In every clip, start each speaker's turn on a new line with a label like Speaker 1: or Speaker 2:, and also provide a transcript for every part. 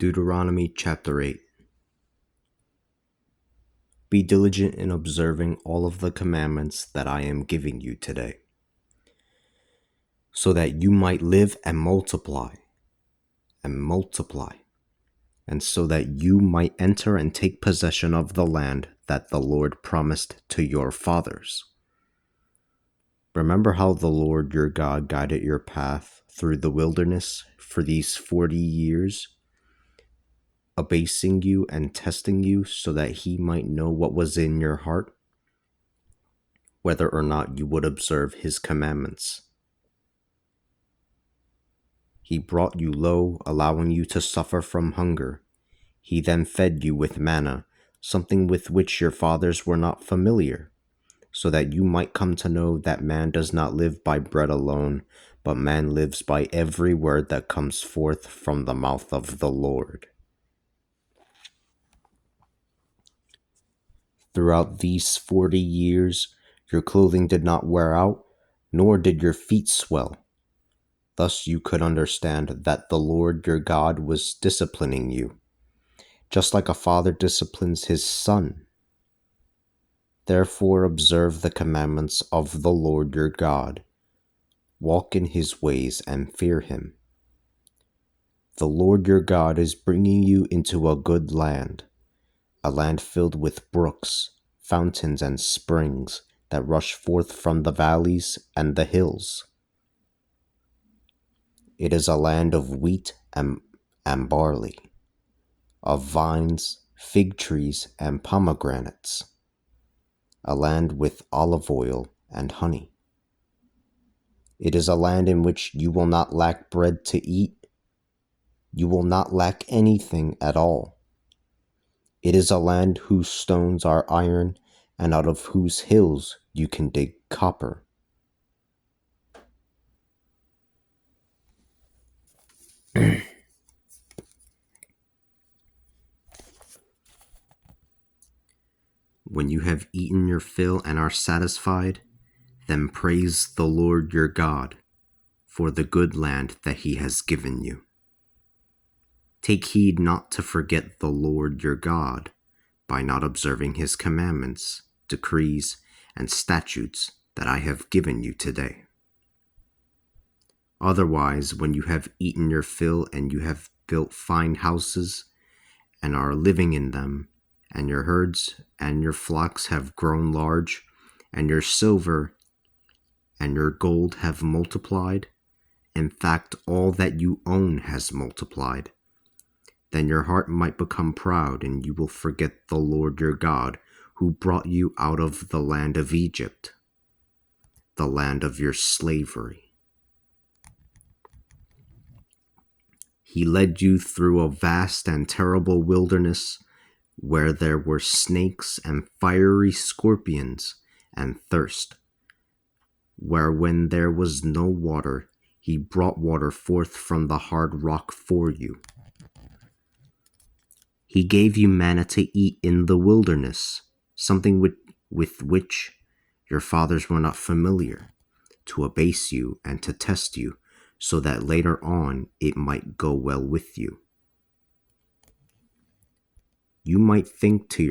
Speaker 1: Deuteronomy chapter 8. Be diligent in observing all of the commandments that I am giving you today, so that you might live and multiply, and so that you might enter and take possession of the land that the Lord promised to your fathers. Remember how the Lord your God guided your path through the wilderness for these 40 years, abasing you and testing you so that he might know what was in your heart, whether or not you would observe his commandments. He brought you low, allowing you to suffer from hunger. He then fed you with manna, something with which your fathers were not familiar, so that you might come to know that man does not live by bread alone, but man lives by every word that comes forth from the mouth of the Lord. Throughout these 40 years, your clothing did not wear out, nor did your feet swell. Thus you could understand that the Lord your God was disciplining you, just like a father disciplines his son. Therefore observe the commandments of the Lord your God. Walk in his ways and fear him. The Lord your God is bringing you into a good land, a land filled with brooks, fountains, and springs that rush forth from the valleys and the hills. It is a land of wheat and barley, of vines, fig trees, and pomegranates, a land with olive oil and honey. It is a land in which you will not lack bread to eat. You will not lack anything at all. It is a land whose stones are iron, and out of whose hills you can dig copper. When you have eaten your fill and are satisfied, then praise the Lord your God for the good land that he has given you. Take heed not to forget the Lord your God by not observing his commandments, decrees, and statutes that I have given you today. Otherwise, when you have eaten your fill and you have built fine houses and are living in them, and your herds and your flocks have grown large, and your silver and your gold have multiplied, in fact, all that you own has multiplied, then your heart might become proud, and you will forget the Lord your God, who brought you out of the land of Egypt, the land of your slavery. He led you through a vast and terrible wilderness, where there were snakes and fiery scorpions and thirst, where when there was no water, he brought water forth from the hard rock for you. He gave you manna to eat in the wilderness, something with which your fathers were not familiar, to abase you and to test you, so that later on it might go well with you. You might think to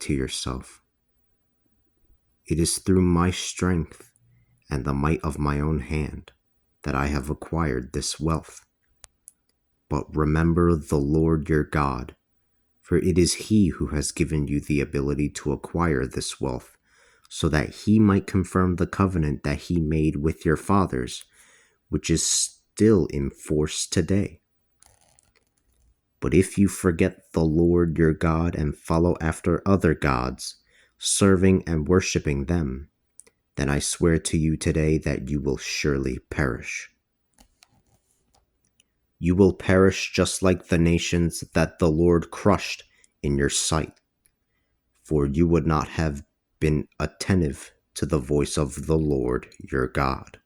Speaker 1: yourself, it is through my strength and the might of my own hand that I have acquired this wealth. But remember the Lord your God, for it is he who has given you the ability to acquire this wealth, so that he might confirm the covenant that he made with your fathers, which is still in force today. But if you forget the Lord your God and follow after other gods, serving and worshiping them, then I swear to you today that you will surely perish. You will perish just like the nations that the Lord crushed in your sight, for you would not have been attentive to the voice of the Lord your God.